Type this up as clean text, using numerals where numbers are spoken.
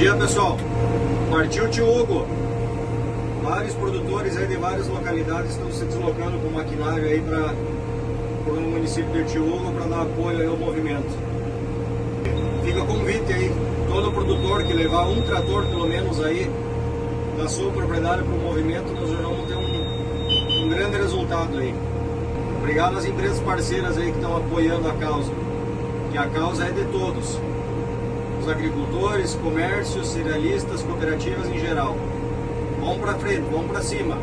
dia, pessoal. Partiu Tio Hugo. Vários produtores aí de várias localidades estão se deslocando com maquinário aí para o município de Tio Hugo para dar apoio aí ao movimento. Fica o convite aí, todo produtor que levar um trator pelo menos aí da sua propriedade para o movimento, nós já vamos ter um grande resultado aí. Obrigado às empresas parceiras aí que estão apoiando a causa, que a causa é de todos. Os agricultores, comércios, cerealistas, cooperativas em geral. Vamos para frente, vamos para cima.